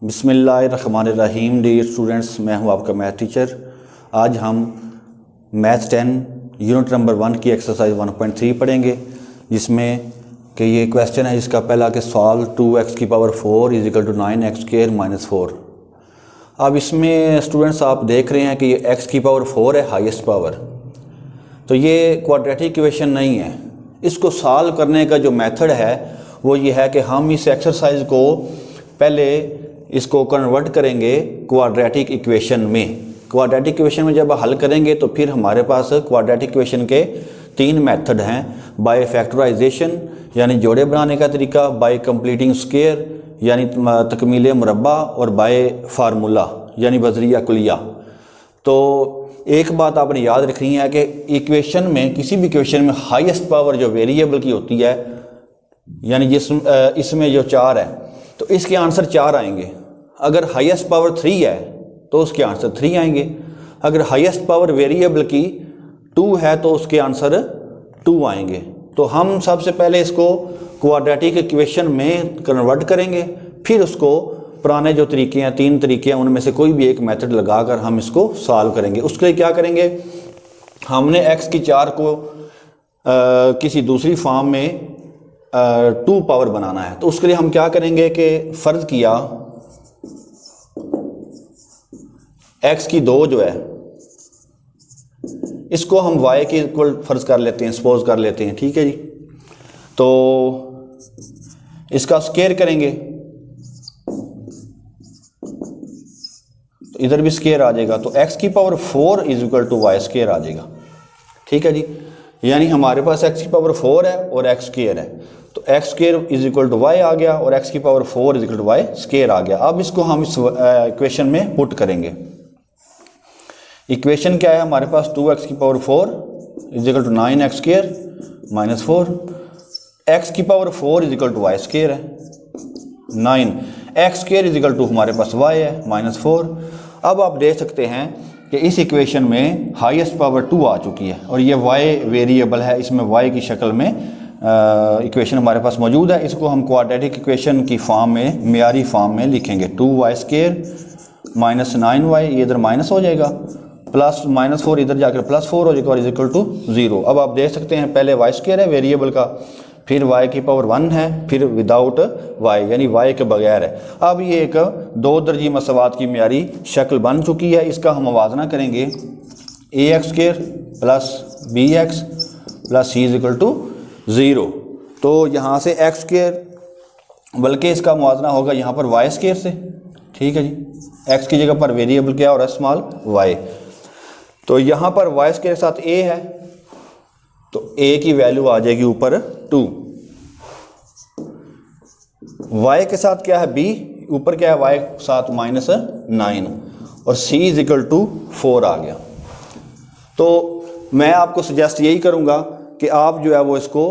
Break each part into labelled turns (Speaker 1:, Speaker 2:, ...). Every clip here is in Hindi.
Speaker 1: बिस्मिल्लाहिर्रहमानिर्रहीम। डियर स्टूडेंट्स, मैं हूं आपका मैथ टीचर। आज हम मैथ 10 यूनिट नंबर 1 की एक्सरसाइज 1.3 पढ़ेंगे, जिसमें कि ये क्वेश्चन है जिसका पहला कि सॉल्व 2x की power 4 is equal to 9x square minus 4। अब इसमें स्टूडेंट्स आप देख रहे हैं कि ये x की पावर 4 है, हाईएस्ट पावर, तो ये क्वाड्रेटिक इक्वेशन नहीं है। इसको सॉल्व करने का जो मेथड है वो ये है कि हम इस एक्सरसाइज को पहले इसको कन्वर्ट करेंगे क्वाड्रेटिक इक्वेशन में। क्वाड्रेटिक इक्वेशन में जब हल करेंगे तो फिर हमारे पास क्वाड्रेटिक इक्वेशन के 3 मेथड हैं। बाय फैक्टराइजेशन यानी जोड़े बनाने का तरीका, बाय कंप्लीटिंग स्क्वायर यानी तकमील मुरब्बा, और बाय फार्मूला यानी बजरिया कुलिया। तो एक बात आपने याद रखनी है कि इक्वेशन में, किसी भी इक्वेशन में हाईएस्ट पावर जो वेरिएबल की होती है, यानी इसमें जो 4 है तो इसके आंसर 4 आएंगे। अगर हाईएस्ट पावर 3 है तो उसके आंसर 3 आएंगे। अगर हाईएस्ट पावर वेरिएबल की 2 है तो उसके आंसर 2 आएंगे। तो हम सबसे पहले इसको क्वाड्रेटिक इक्वेशन में कन्वर्ट करेंगे, फिर उसको पुराने जो तरीके हैं, 3 तरीके हैं, उनमें से कोई भी एक मेथड लगाकर हम इसको सॉल्व करेंगे। उसके लिए क्या करेंगे, हमने x की 4 को किसी दूसरी फॉर्म में 2 पावर बनाना है। तो उसके लिए हम क्या करेंगे कि फ़र्ज़ किया x की 2 जो है इसको हम y के इक्वल फ़र्ज़ कर लेते हैं, सपोज कर लेते हैं, ठीक है जी। तो इसका स्क्वायर करेंगे तो इधर भी स्क्वायर आ जाएगा, तो x की power 4 is equal to Y square आ जाएगा, ठीक है जी। यानी हमारे पास x की पावर 4 है और x स्क्वायर है, तो x square is equal to Y आ गया और x की power 4 is equal to Y square आ गया। अब इसको हम इस इक्वेशन में पुट करेंगे। इक्वेशन क्या है हमारे पास, 2x की power 4 is equal to 9x square minus 4। x की power 4 is equal to Y square है 9, x square is equal to हमारे पास y है माइनस 4। अब आप देख सकते हैं कि इस इक्वेशन में हाईएस्ट पावर 2 आ चुकी है और ये y वेरिएबल है, इसमें y की शक्ल में इक्वेशन हमारे पास मौजूद है। इसको हम क्वाड्रेटिक इक्वेशन की फॉर्म में, मियारी फॉर्म में लिखेंगे। 2y स्क्वायर माइनस 9y, ये इधर माइनस हो जाएगा, प्लस माइनस 4 इधर जाकर प्लस 4 हो जाएगा और इज इक्वल टू 0। अब आप देख सकते हैं पहले y स्क्वायर है वेरिएबल का, फिर y की पावर 1 है, फिर विदाउट y यानी y के बगैर है। अब ये एक 2 दर्जी मसवात की मियारी शक्ल बन चुकी है। इसका हम मुवाजना करेंगे ax square plus bx plus c is equal to 0। तो यहाँ से x स्क्वायर, बल्कि इसका मुवाजना होगा यहाँ पर y स्क्वायर से, ठीक है जी। x की जगह पर वेरिएबल क्या और स्मॉल y, तो यहाँ पर y स्क्वायर के साथ a है तो a की वैल्यू आ जाएगी ऊपर 2। y के साथ क्या है b, ऊपर क्या है y के साथ माइनस 9 और c इज इक्वल टू 4 आ गया। तो मैं आपको सजेस्ट यही करूँगा कि आप जो है वो इसको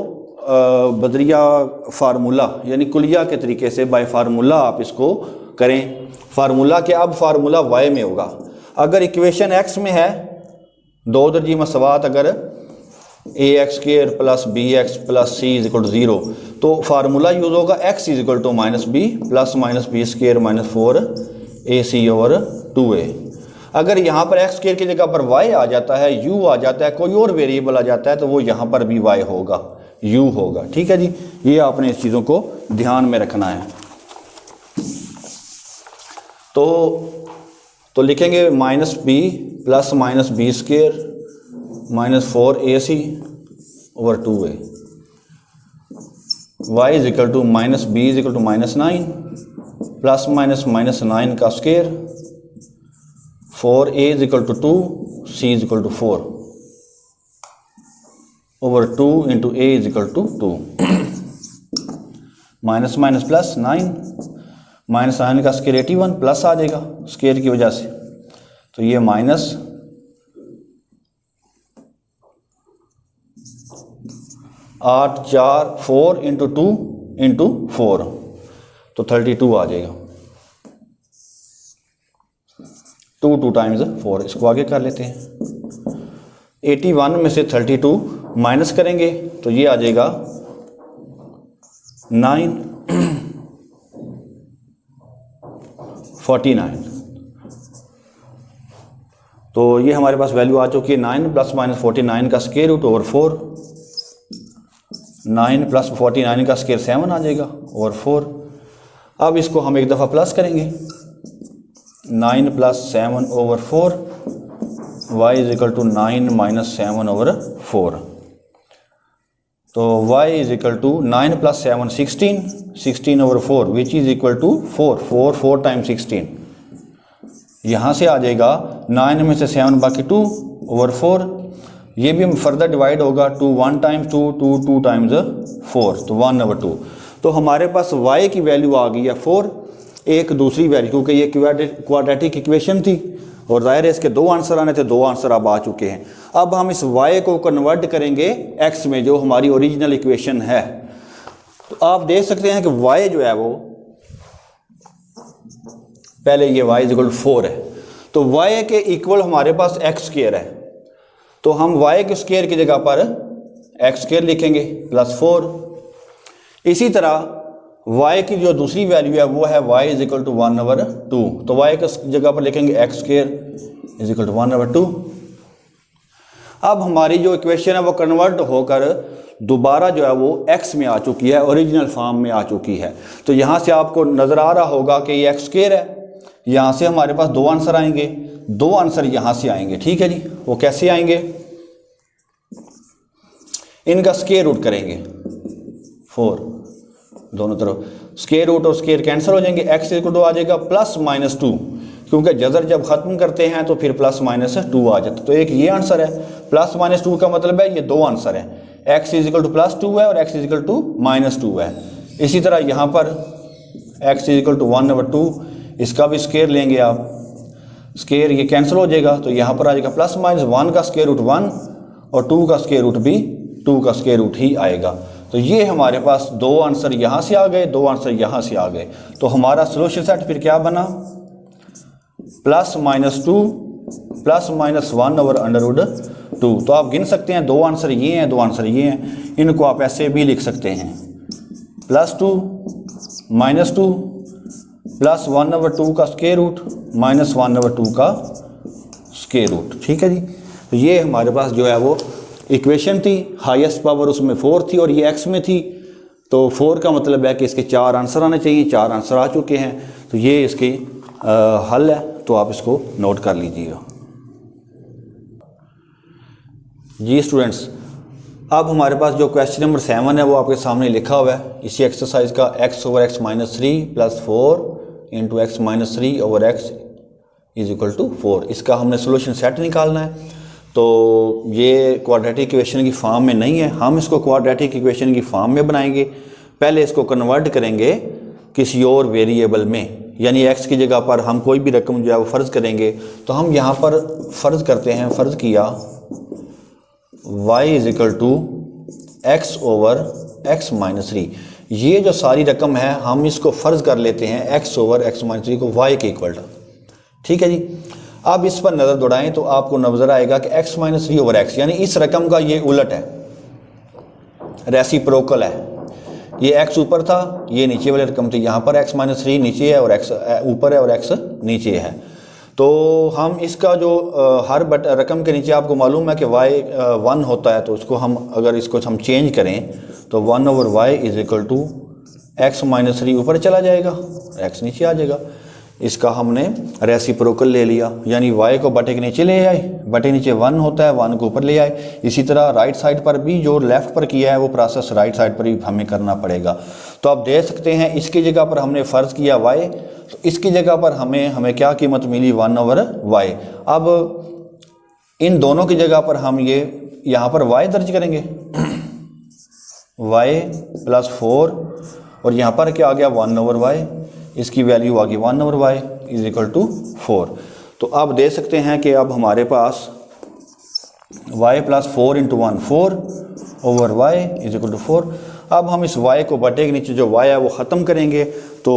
Speaker 1: बदरिया फार्मूला यानी कुलिया के तरीके से बाय फार्मूला आप इसको करें। फार्मूला के, अब फार्मूला y में होगा। अगर इक्वेशन x में है 2 दर्जी मसवात, अगर ax square plus bx plus c is equal to 0, तो फार्मूला यूज होगा x is equal to minus b plus minus B square minus 4ac over 2a। अगर यहाँ पर x स्क्वायर की जगह पर y आ जाता है, u आ जाता है, कोई और वेरिएबल आ जाता है, तो वो यहाँ पर भी y होगा, u होगा, ठीक है जी। ये आपने इस चीज़ों को ध्यान में रखना है। तो लिखेंगे minus b plus minus B square minus 4ac over 2a, y is equal to minus b is equal to minus 9 plus minus minus 9 का square, 4a is equal to 2, c is equal to 4 over 2 into a is equal to 2। Minus minus plus 9, minus 9 का स्क्वायर 81 प्लस आ जाएगा स्क्वायर की वजह से, तो ये माइनस 8 4 4 इंटू 2 इंटू 4, तो 32 आ जाएगा। 2 टाइम्स 4, इसको आगे कर लेते हैं। 81 में से 32 माइनस करेंगे तो ये आ जाएगा 9 49। तो ये हमारे पास वैल्यू आ चुकी है 9 + -49 का स्क्वायर रूट ओवर 4। 9 + 49 का स्क्वायर 7 आ जाएगा ओवर 4। अब इसको हम एक दफ़ा प्लस करेंगे, 9 + 7 ओवर 4 y = 9 - 7 ओवर 4। तो y = 9 + 7 16, 16 over 4 which is equal to 4, 4 time 16। यहाँ से आ जाएगा 9 में से 7 बाकी 2 ओवर 4। ये भी फर्दर डिवाइड होगा, 2 1 टाइम्स 2, 2 2 टाइम्स 4, तो 1 ओवर 2। तो हमारे पास y की वैल्यू आ गई है 4। एक दूसरी वैल्यू, क्योंकि ये क्वाड्रेटिक इक्वेशन थी और ज़ाहिर है इसके 2 आंसर आने थे, 2 आंसर अब आ चुके हैं। अब हम इस y को कन्वर्ट करेंगे x में, जो हमारी ओरिजिनल इक्वेशन है। तो आप देख सकते हैं कि y जो है वो पहले ये y = 4 है, तो y के इक्वल हमारे पास x² है। तो हम y के स्क्वायर की जगह पर x² लिखेंगे +4। इसी तरह y की जो दूसरी वैल्यू है वो है y = 1 ओवर 2, तो y की जगह पर लिखेंगे x² = 1 ओवर 2। अब हमारी जो इक्वेशन है वो कन्वर्ट होकर दोबारा जो है वो x में आ चुकी है, ओरिजिनल फॉर्म में आ चुकी है। तो यहाँ से आपको नज़र आ रहा होगा कि ये x² है। यहाँ से हमारे पास 2 आंसर आएंगे, 2 आंसर यहाँ से आएंगे। ठीक है जी, वो कैसे आएंगे? इनका स्क्वायर रूट करेंगे 4 दोनों तरफ, स्क्वायर रूट और स्क्वायर कैंसिल हो जाएंगे। x = आ जाएगा +-2, क्योंकि जज़र जब ख़त्म करते हैं तो फिर +-2 आ जाता है। तो एक ये आंसर है, +-2 का मतलब है ये 2 आंसर है, x = +2 है और x = -2 है। इसी तरह यहाँ पर x = 1 ओवर 2, इसका भी स्क्वायर लेंगे आप, स्क्वायर ये कैंसिल हो जाएगा, तो यहाँ पर आ जाएगा +-1 का स्क्वायर रूट 1 और 2 का स्क्वायर रूट भी 2 का स्क्वायर रूट ही आएगा। तो ये हमारे पास 2 आंसर यहाँ से आ गए, 2 आंसर यहाँ से आ गए। तो हमारा सोल्यूशन सेट फिर क्या बना? +-2 +-1 ओवर √2। तो आप गिन सकते हैं 2 आंसर ये हैं, 2 आंसर ये हैं। इनको आप ऐसे भी लिख सकते हैं, +2 -2 +1 ओवर 2 का स्क्वायर रूट -1 ओवर 2 का स्क्वायर रूट। ठीक है जी, तो ये हमारे पास जो है वो इक्वेशन थी। हाईएस्ट पावर उसमें 4 थी और ये x में थी, तो 4 का मतलब है कि इसके 4 आंसर आने चाहिए। 4 आंसर आ चुके हैं, तो ये इसकी हल है, तो आप इसको नोट कर लीजिएगा जी स्टूडेंट्स। अब हमारे पास जो क्वेश्चन नंबर 7 है वो आपके सामने लिखा हुआ है। इसी एक्सरसाइज का x over x - 3 + 4 × x - 3 over x = 4, इसका हमने सोल्यूशन सेट निकालना है। तो ये क्वाड्रेटिक इक्वेशन की फॉर्म में नहीं है, हम इसको क्वाड्रेटिक इक्वेशन की फॉर्म में बनाएंगे। पहले इसको कन्वर्ट करेंगे किसी और वेरिएबल में, यानी x की जगह पर हम कोई भी रकम जो है वो फ़र्ज़ करेंगे। तो हम यहाँ पर फ़र्ज़ करते हैं, फ़र्ज़ किया y = x ओवर x - 3। ये जो सारी रकम है हम इसको फ़र्ज़ कर लेते हैं x ओवर x - 3 को y के इक्वल। ठीक है जी, अब इस पर नज़र दौड़ाएं तो आपको नज़र आएगा कि x - 3 ओवर x, यानी इस रकम का ये उलट है, रेसिप्रोकल है। ये x ऊपर था, ये नीचे वाली रकम थी। यहाँ पर x - 3 नीचे है और x ऊपर है और x नीचे है। तो हम इसका जो हर रकम के नीचे आपको मालूम है कि y 1 होता है, तो उसको हम अगर इसको हम चेंज करें तो 1 ओवर y = x - 3 ऊपर चला जाएगा, x नीचे आ जाएगा। इसका हमने रेसिप्रोकल ले लिया, यानी y को बटे के नीचे ले आए, बटे नीचे 1 होता है, 1 को ऊपर ले आए। इसी तरह राइट साइड पर भी जो लेफ़्ट पर किया है वो प्रोसेस राइट साइड पर भी हमें करना पड़ेगा। तो आप देख सकते हैं इसकी जगह पर हमने फ़र्ज़ किया y, तो इसकी जगह पर हमें क्या कीमत मिली? 1 ओवर y। अब इन दोनों की जगह पर हम ये यहाँ पर y दर्ज करेंगे, y + 4 और यहाँ पर क्या आ गया? 1 ओवर y। इसकी वैल्यू आ गई 1 ओवर y = 4। तो अब देख सकते हैं कि अब हमारे पास y + 4 × 1 4 ओवर y = 4। अब हम इस y को बटे के नीचे जो y है वो ख़त्म करेंगे तो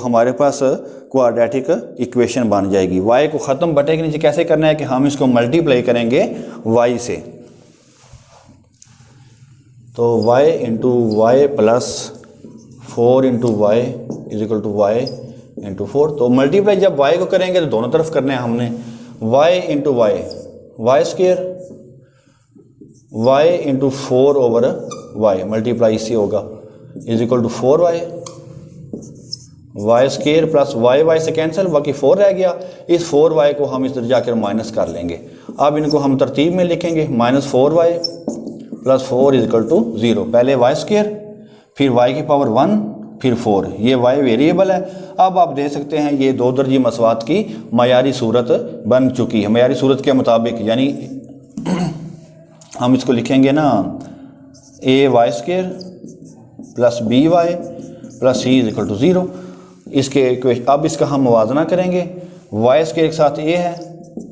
Speaker 1: हमारे पास क्वाड्रेटिक इक्वेशन बन जाएगी। y को ख़त्म बटे के नीचे कैसे करना है कि हम इसको मल्टीप्लाई करेंगे y से। तो y + y + 4 × y = y into 4। तो मल्टीप्लाई जब y को करेंगे तो दोनों तरफ करना है हमने, y into Y, Y square, y into 4 over y multiply इससे होगा is equal to 4y, Y square plus y से कैंसिल, बाकी 4 रह गया। इस 4y को हम इस तरह जाकर माइनस कर लेंगे। अब इनको हम तरतीब में लिखेंगे, -4y plus 4 is equal to 0। पहले y स्केयर, फिर y की पावर 1, फिर 4। ये y वेरिएबल है। अब आप देख सकते हैं ये दो दर्जी मसवात की मयारी सूरत बन चुकी है। मयारी सूरत के मुताबिक यानी हम इसको लिखेंगे ना a y square plus b(y) plus c is equal to 0। इसके अब इसका हम मुवाजना करेंगे, y स्केयर के साथ a है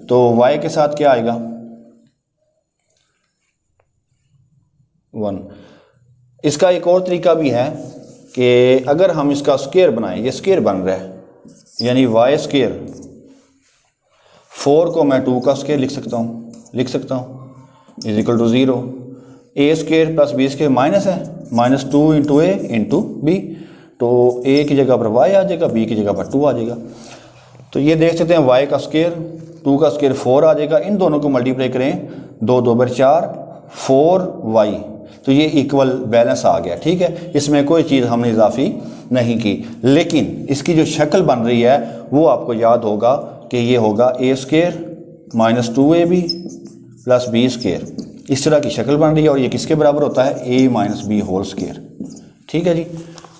Speaker 1: तो y के साथ क्या आएगा 1। इसका एक और तरीका भी है कि अगर हम इसका स्केयर बनाएं, ये स्केयर बन रहा है यानी y स्केयर, 4 को मैं 2 का स्केयर लिख सकता हूँ is equal to 0। a square plus b square minus है, -2 इंटू a इंटू b, तो a की जगह पर y आ जाएगा, b की जगह पर 2 आ जाएगा। तो ये देख सकते हैं y का स्केयर 2 का स्केयर 4 आ जाएगा। इन दोनों को मल्टीप्लाई करें, 2 2 4 4y, तो ये इक्वल बैलेंस आ गया। ठीक है, इसमें कोई चीज़ हमने इजाफी नहीं की। लेकिन इसकी जो शक्ल बन रही है वो आपको याद होगा कि ये होगा a square -2ab plus b square, इस तरह की शक्ल बन रही है। और ये किसके बराबर होता है, a minus B whole square. ठीक है जी,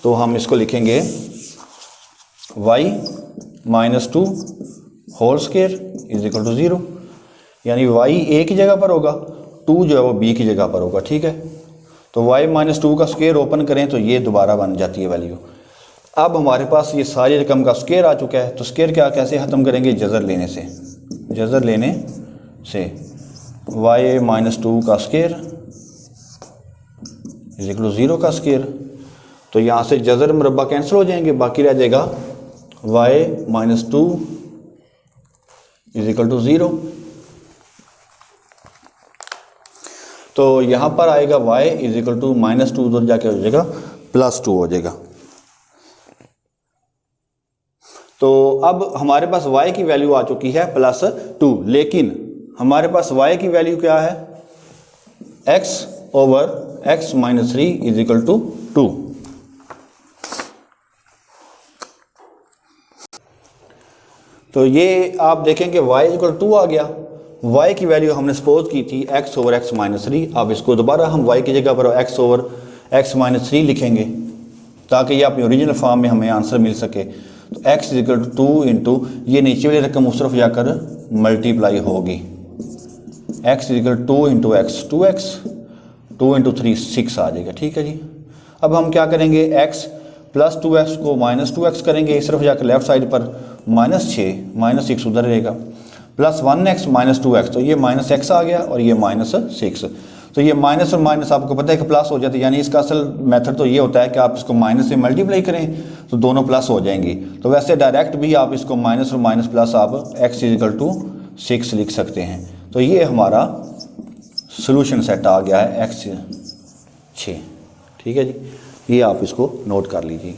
Speaker 1: तो हम इसको लिखेंगे y -2 whole square is equal to 0, यानी y a की जगह पर होगा, 2 जो है वो b की जगह पर होगा। ठीक है, तो y -2 का स्केयर ओपन करें तो ये दोबारा बन जाती है वैल्यू। अब हमारे पास ये सारी रकम का स्केयर आ चुका है, तो स्केयर क्या कैसे ख़त्म करेंगे, जज़र लेने से। जज़र लेने से y -2 का स्केयर इज इक्वल टू 0 का स्केयर, तो यहाँ से जज़र मुरब्बा कैंसिल हो जाएंगे, बाकी रह जाएगा y -2 इज इक्वल टू 0। तो यहाँ पर आएगा y इज इक्वल टू -2, उधर जाके हो जाएगा +2 हो जाएगा। तो अब हमारे पास y की वैल्यू आ चुकी है +2, लेकिन हमारे पास y की वैल्यू क्या है, x over x - 3 is equal to 2। तो ये आप देखें कि y इज इक्वल 2 आ गया। y की वैल्यू हमने सपोज की थी x ओवर x - 3। अब इसको दोबारा हम y की जगह पर x ओवर x - 3 लिखेंगे ताकि ये अपनी ओरिजिनल फॉर्म में हमें आंसर मिल सके। तो x is equal to 2 into ये नीचे वाली रकम उस तरफ जाकर मल्टीप्लाई होगी, x is equal 2 into x 2x, 2 into 3 6 आ जाएगा। ठीक है जी, अब हम क्या करेंगे, x प्लस 2x को -2x करेंगे, इस तरफ जाकर लेफ्ट साइड पर -6 -6 उधर रहेगा, प्लस 1x -2x, तो ये -x आ गया और ये -6। तो ये माइनस और माइनस आपको पता है कि प्लस हो जाते हैं, यानी इसका असल मेथड तो ये होता है कि आप इसको माइनस से मल्टीप्लाई करें तो दोनों प्लस हो जाएंगी। तो वैसे डायरेक्ट भी आप इसको माइनस और माइनस प्लस आप x इज इक्वल टू 6 लिख सकते हैं। तो ये हमारा सोल्यूशन सेट आ गया है x 6। ठीक है जी, ये आप इसको नोट कर लीजिए।